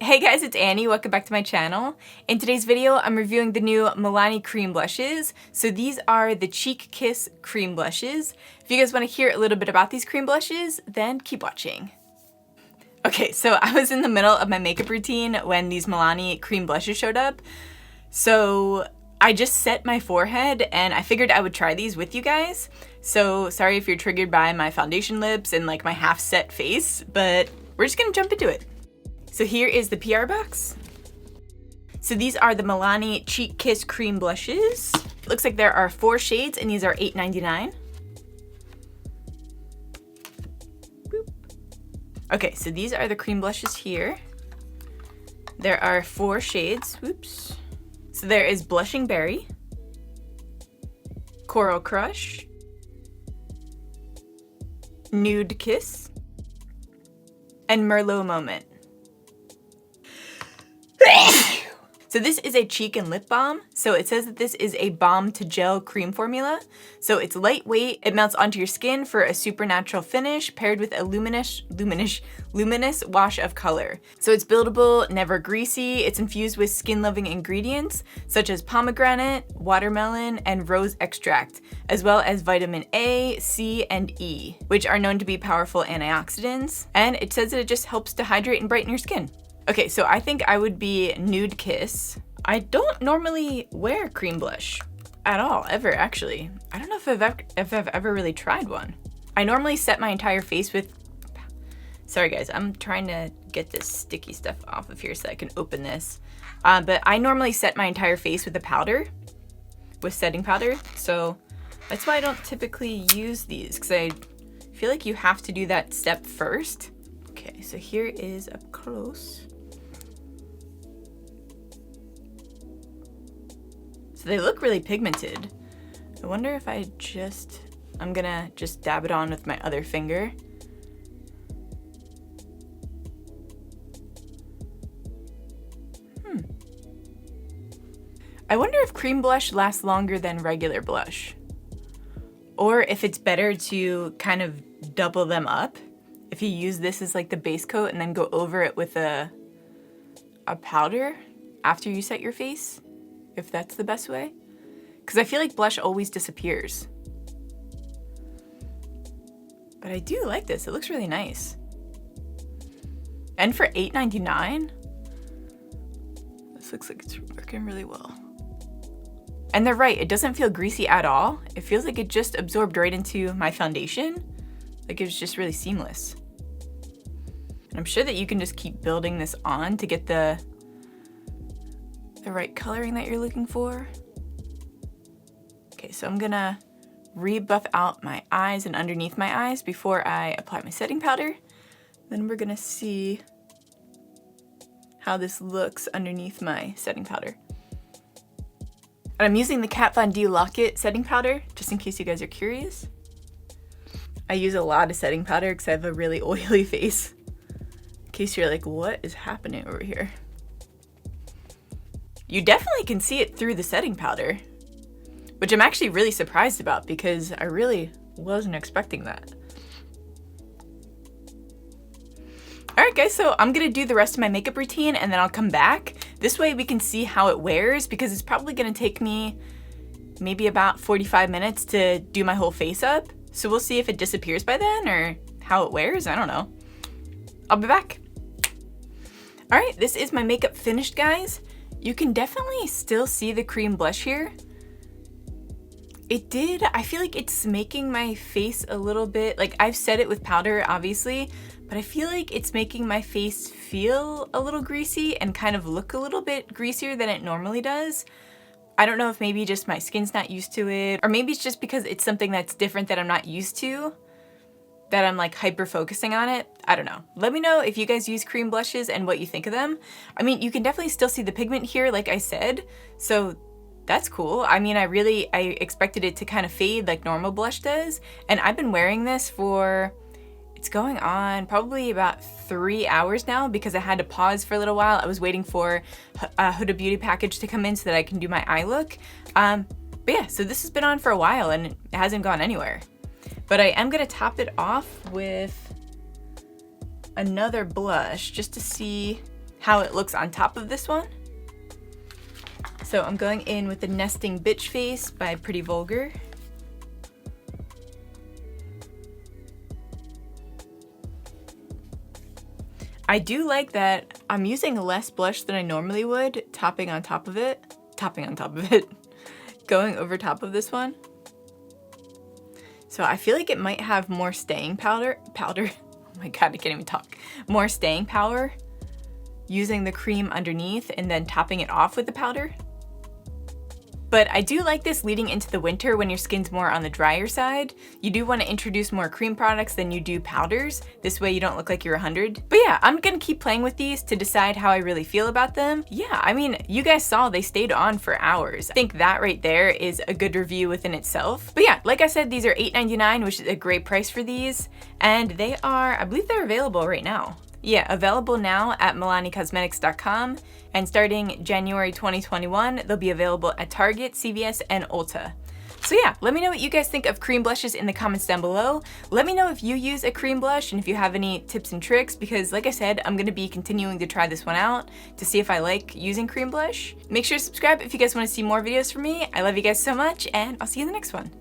Hey guys, it's Annie. Welcome back to my channel. In today's video, I'm reviewing the new Milani cream blushes. So these are the Cheek Kiss cream blushes. If you guys want to hear a little bit about these cream blushes, then keep watching. Okay, so I was in the middle of my makeup routine when these Milani cream blushes showed up. So I just set my forehead and I figured I would try these with you guys. So sorry if you're triggered by my foundation lips and like my half set face, but we're just gonna jump into it. So here is the PR box. So these are the Milani Cheek Kiss cream blushes. It looks like there are 4 shades and these are $8.99. Boop. Okay, so these are the cream blushes here. There are 4 shades, whoops. So there is Blushing Berry, Coral Crush, Nude Kiss, and Merlot Moment. So this is a cheek and lip balm. So it says that this is a balm to gel cream formula. So it's lightweight, it melts onto your skin for a supernatural finish paired with a luminous wash of color. So it's buildable, never greasy. It's infused with skin-loving ingredients such as pomegranate, watermelon, and rose extract, as well as vitamin A, C, and E, which are known to be powerful antioxidants. And it says that it just helps to hydrate and brighten your skin. Okay, so I think I would be Nude Kiss. I don't normally wear cream blush at all, ever actually. I don't know if I've ever really tried one. I normally set my entire face with, sorry guys, I'm trying to get this sticky stuff off of here so I can open this. But I normally set my entire face with a powder, with setting powder. So that's why I don't typically use these, because I feel like you have to do that step first. Okay, so here is up close. They look really pigmented. I wonder if I'm gonna just dab it on with my other finger. I wonder if cream blush lasts longer than regular blush. Or if it's better to kind of double them up. If you use this as like the base coat and then go over it with a powder after you set your face. If that's the best way. Because I feel like blush always disappears. But I do like this, it looks really nice. And for $8.99, this looks like it's working really well. And they're right, it doesn't feel greasy at all. It feels like it just absorbed right into my foundation. Like it was just really seamless. And I'm sure that you can just keep building this on to get the right coloring that you're looking for. Okay, so I'm gonna rebuff out my eyes and underneath my eyes before I apply my setting powder. Then we're gonna see how this looks underneath my setting powder. And I'm using the Kat Von D Lock-It setting powder, just in case you guys are curious. I use a lot of setting powder because I have a really oily face. In case you're like, what is happening over here? You definitely can see it through the setting powder, which I'm actually really surprised about because I really wasn't expecting that. All right guys, so I'm gonna do the rest of my makeup routine and then I'll come back. This way we can see how it wears because it's probably gonna take me maybe about 45 minutes to do my whole face up. So we'll see if it disappears by then or how it wears, I don't know. I'll be back. All right, this is my makeup finished, guys. You can definitely still see the cream blush here. I feel like it's making my face a little bit, like I've set it with powder obviously, but I feel like it's making my face feel a little greasy and kind of look a little bit greasier than it normally does. I don't know if maybe just my skin's not used to it, or maybe it's just because it's something that's different that I'm not used to, that I'm like hyper focusing on it. I don't know. Let me know if you guys use cream blushes and what you think of them. I mean, you can definitely still see the pigment here, like I said, so that's cool. I mean, I expected it to kind of fade like normal blush does, and I've been wearing this for, it's going on probably about 3 hours now because I had to pause for a little while. I was waiting for a Huda Beauty package to come in so that I can do my eye look. But yeah, so this has been on for a while and it hasn't gone anywhere. But I am gonna top it off with another blush just to see how it looks on top of this one. So I'm going in with the Nesting Bitch Face by Pretty Vulgar. I do like that I'm using less blush than I normally would, topping on top of it, going over top of this one. So I feel like it might have more staying powder, oh my god, I can't even talk, more staying power using the cream underneath and then topping it off with the powder. But I do like this leading into the winter when your skin's more on the drier side. You do want to introduce more cream products than you do powders. This way you don't look like you're 100. But yeah, I'm gonna keep playing with these to decide how I really feel about them. Yeah, I mean, you guys saw they stayed on for hours. I think that right there is a good review within itself. But yeah, like I said, these are $8.99, which is a great price for these. And they are, I believe they're available right now. Yeah, available now at MilaniCosmetics.com, and starting January 2021, they'll be available at Target, CVS, and Ulta. So yeah, let me know what you guys think of cream blushes in the comments down below. Let me know if you use a cream blush and if you have any tips and tricks, because like I said, I'm gonna be continuing to try this one out to see if I like using cream blush. Make sure to subscribe if you guys wanna see more videos from me. I love you guys so much, and I'll see you in the next one.